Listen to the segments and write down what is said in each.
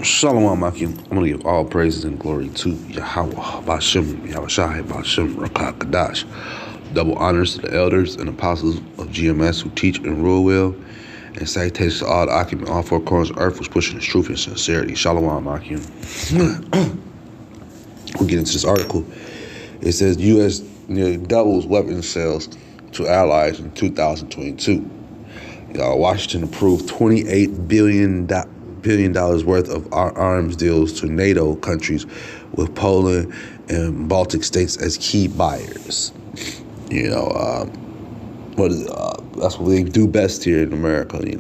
Shalom, Akim. I'm going to give all praises and glory to Yahweh, Bashem, Yahushai, Bashem, Rakah, Kadash. Double honors to the elders and apostles of GMS who teach and rule well. And salutations to all the Akim in all four corners of earth who's pushing the truth and sincerity. Shalom, Akim. We'll get into this article. It says U.S. nearly doubles weapons sales to allies in 2022. Washington approved $28 billion worth of arms deals to NATO countries, with Poland and Baltic states as key buyers. That's what they do best here in America. They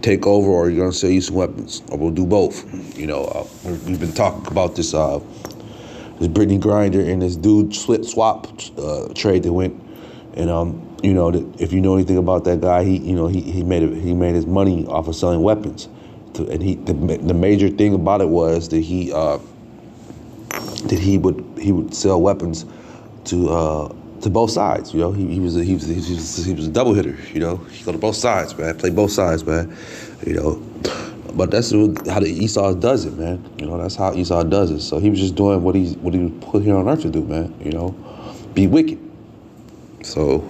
take over, or you're gonna sell you some weapons, or we'll do both. We've been talking about this Brittany Griner and this dude swap trade that went, and if you know anything about that guy, he made his money off of selling weapons, and the major thing about it was that he would sell weapons to both sides. He was a double hitter. He go to both sides, man. Play both sides, man. But that's how the Esau does it, man. That's how Esau does it. So he was just doing what he was put here on earth to do, man. Be wicked. So,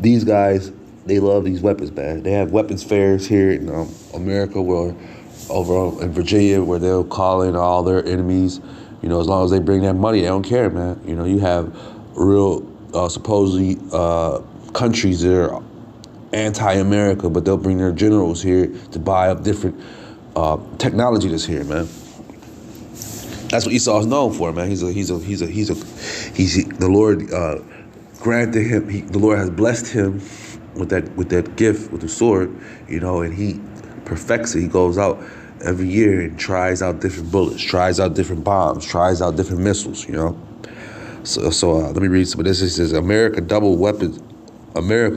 these guys, they love these weapons, man. They have weapons fairs here in America, over in Virginia, where they'll call in all their enemies. As long as they bring that money, they don't care, man. You have real, supposedly, countries that are anti-America, but they'll bring their generals here to buy up different technology that's here, man. That's what Esau is known for, man. The Lord granted him. The Lord has blessed him with that gift, with the sword, and he perfects it. He goes out every year and tries out different bullets, tries out different bombs, tries out different missiles, So let me read some of this. It says, America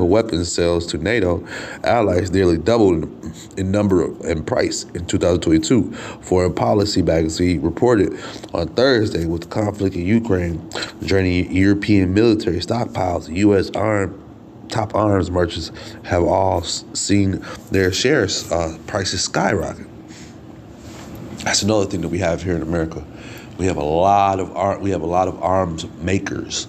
weapons sales to NATO allies nearly doubled in number and price in 2022. Foreign Policy magazine reported on Thursday, with the conflict in Ukraine draining European military stockpiles, U.S. top arms merchants have all seen their shares prices skyrocket. That's another thing that we have here in America. We have a lot of arms makers.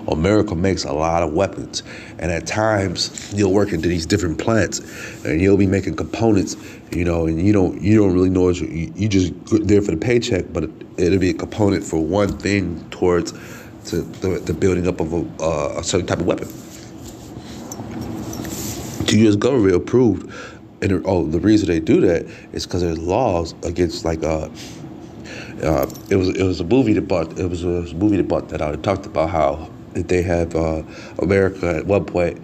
America makes a lot of weapons, and at times you'll work into these different plants, and you'll be making components, and you don't really know it. You just there for the paycheck, but it'll be a component for one thing towards the building up of a certain type of weapon. The U.S. government approved, and the reason they do that is because there's laws against it was a movie that bought that out. It talked about how they have America at one point.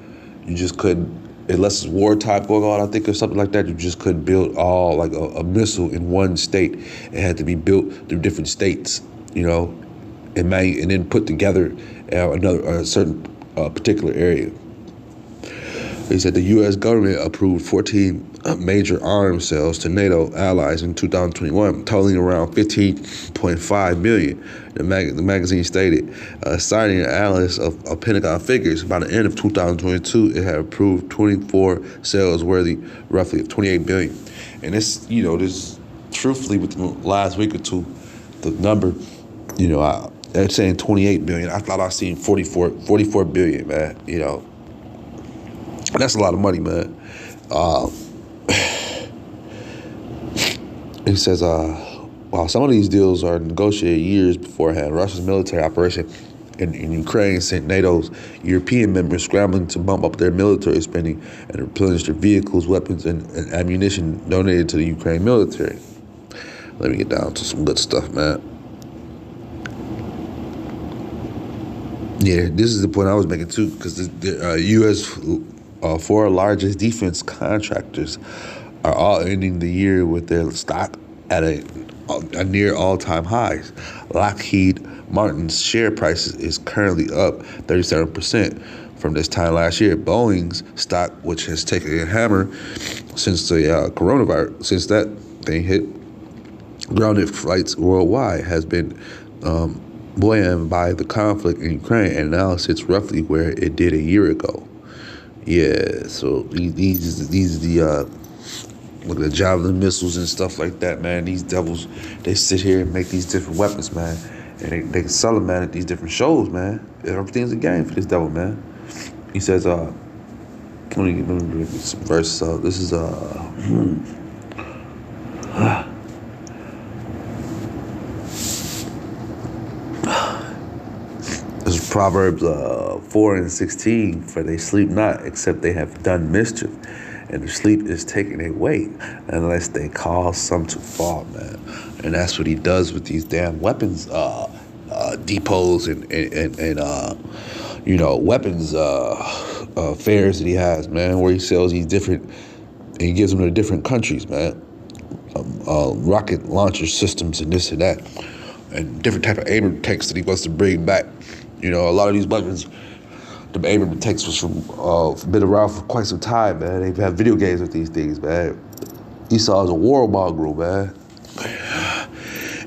You just couldn't, unless it's wartime going on, I think, or something like that. You just couldn't build all like a missile in one state. It had to be built through different states, and then put together a certain particular area. He said the U.S. government approved 14 major arms sales to NATO allies in 2021, totaling around $15.5 million. The magazine stated, citing an analyst of Pentagon figures, by the end of 2022, it had approved 24 sales worthy roughly of $28 billion. And this, this truthfully, within the last week or two, the number, they're saying $28 billion. I thought I seen 44 billion, man. That's a lot of money, man. He says, while some of these deals are negotiated years beforehand, Russia's military operation in Ukraine sent NATO's European members scrambling to bump up their military spending and replenish their vehicles, weapons, and ammunition donated to the Ukraine military. Let me get down to some good stuff, man. Yeah, this is the point I was making too, because the U.S. Four largest defense contractors are all ending the year with their stock at a near all-time highs. Lockheed Martin's share price is currently up 37% from this time last year. Boeing's stock, which has taken a hammer since the coronavirus, since that thing hit, grounded flights worldwide, has been buoyant by the conflict in Ukraine, and now sits roughly where it did a year ago. Yeah, so these Look at the javelin missiles and stuff like that, man. These devils, they sit here and make these different weapons, man. And they can sell them, man, at these different shows, man. Everything's a game for this devil, man. He says, let me read this verse. This is, this is Proverbs 4:16. For they sleep not, except they have done mischief, and their sleep is taken away, unless they cause some to fall, man. And that's what he does with these damn weapons depots and weapons fairs that he has, man, where he sells these different, and he gives them to different countries, man. Rocket launcher systems and this and that, and different type of Abrams tanks that he wants to bring back. You know, a lot of these weapons, the Abrams tanks was been around for quite some time, man. They've had video games with these things, man. Esau is a warmonger, man.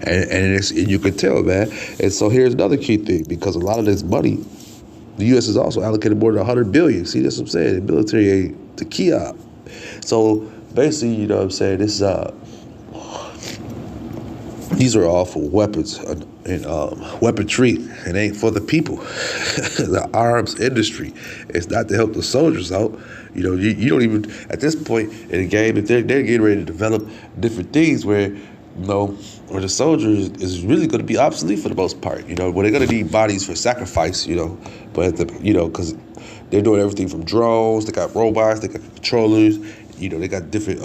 And you can tell, man. And so here's another key thing, because a lot of this money, the U.S. has also allocated more than $100 billion. See, that's what I'm saying. The military ain't the key out. So basically, you know what I'm saying, this these are all for weapons and weaponry. It ain't for the people. The arms industry. It's not to help the soldiers out. You know, you don't even, at this point in the game, if they're getting ready to develop different things where, where the soldier is really going to be obsolete for the most part, where they're going to need bodies for sacrifice, but because they're doing everything from drones, they got robots, they got controllers, they got different,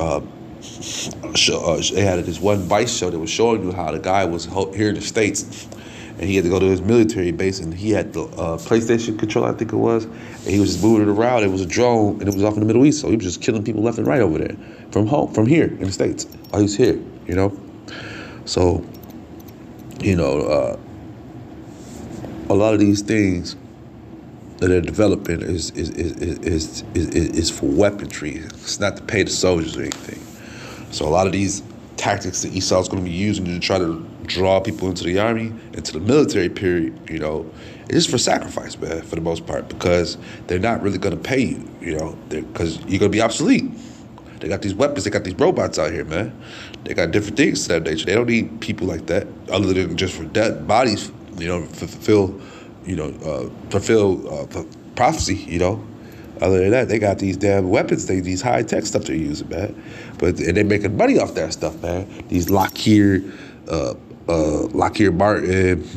they had this one Vice show that was showing you how the guy was here in the States, and he had to go to his military base, and he had the PlayStation controller, I think it was, and he was just moving it around. It was a drone, and it was off in the Middle East, so he was just killing people left and right over there, from here in the States. Oh, he's here, So, a lot of these things that they're developing is for weaponry. It's not to pay the soldiers or anything. So a lot of these tactics that Esau's going to be using to try to draw people into the army, into the military period, it's just for sacrifice, man, for the most part, because they're not really going to pay you, because you're going to be obsolete. They got these weapons, they got these robots out here, man. They got different things to that nature. They don't need people like that, other than just for dead bodies, fulfill prophecy, Other than that, they got these damn weapons, these high-tech stuff they're using, man. And they're making money off that stuff, man. These Lockheed Martin,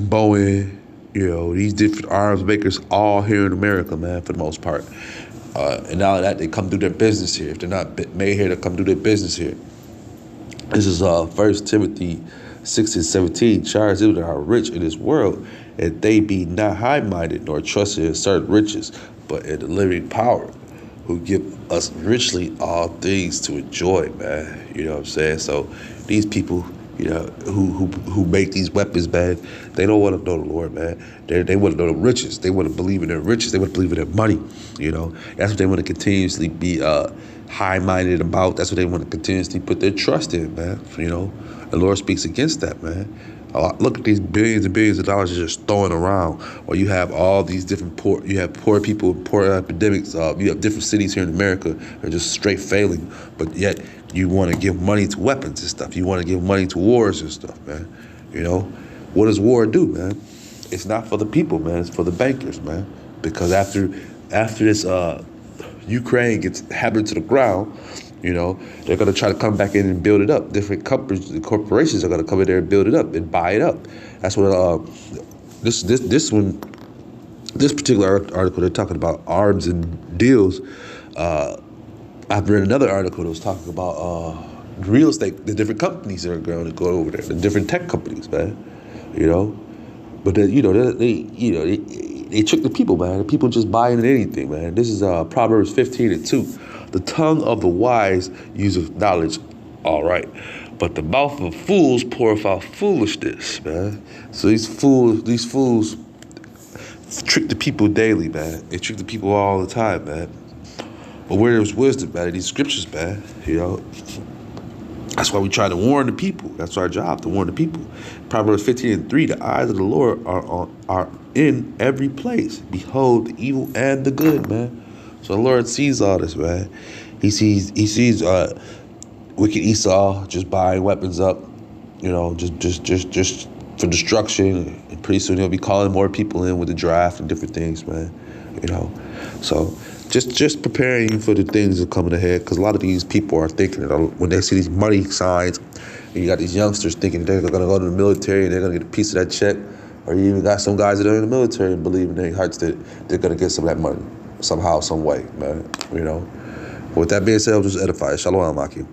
Boeing, these different arms makers all here in America, man, for the most part. And now that they come do their business here. If they're not made here, they come do their business here. This is 1 Timothy 6:17. Charge them that are rich in this world, and they be not high-minded, nor trusted in certain riches, but in the living power, who give us richly all things to enjoy, man. You know what I'm saying? So these people, who make these weapons, man, they don't want to know the Lord, man. They want to know the riches. They want to believe in their riches. They want to believe in their money. That's what they want to continuously be high-minded about. That's what they want to continuously put their trust in, man. The Lord speaks against that, man. Look at these billions and billions of dollars you're just throwing around, or you have all these different poor people, poor epidemics. You have different cities here in America that are just straight failing, but yet you want to give money to weapons and stuff. You want to give money to wars and stuff, man. What does war do, man? It's not for the people, man. It's for the bankers, man. Because after this Ukraine gets hammered to the ground, they're going to try to come back in and build it up. Different companies, corporations are going to come in there and build it up and buy it up. That's what this particular article, they're talking about arms and deals. I've read another article that was talking about real estate, the different companies that are going to go over there, the different tech companies, man. But then, they trick the people, man. The people just buying into anything, man. This is Proverbs 15:2. The tongue of the wise useth knowledge, all right, but the mouth of fools poureth out foolishness, man. So these fools trick the people daily, man. They trick the people all the time, man. But where there's wisdom, man, in these scriptures, man, that's why we try to warn the people. That's our job, to warn the people. Proverbs 15:3, the eyes of the Lord are in every place. Behold the evil and the good, man. So the Lord sees all this, man. He sees wicked Esau just buying weapons up, just for destruction. And pretty soon he'll be calling more people in with the draft and different things, man. So just preparing you for the things that are coming ahead, because a lot of these people are thinking that when they see these money signs, and you got these youngsters thinking they're going to go to the military and they're going to get a piece of that check, or you even got some guys that are in the military and believe in their hearts that they're going to get some of that money somehow, some way, man. With that being said, I'll just edify. Shalom, Maki.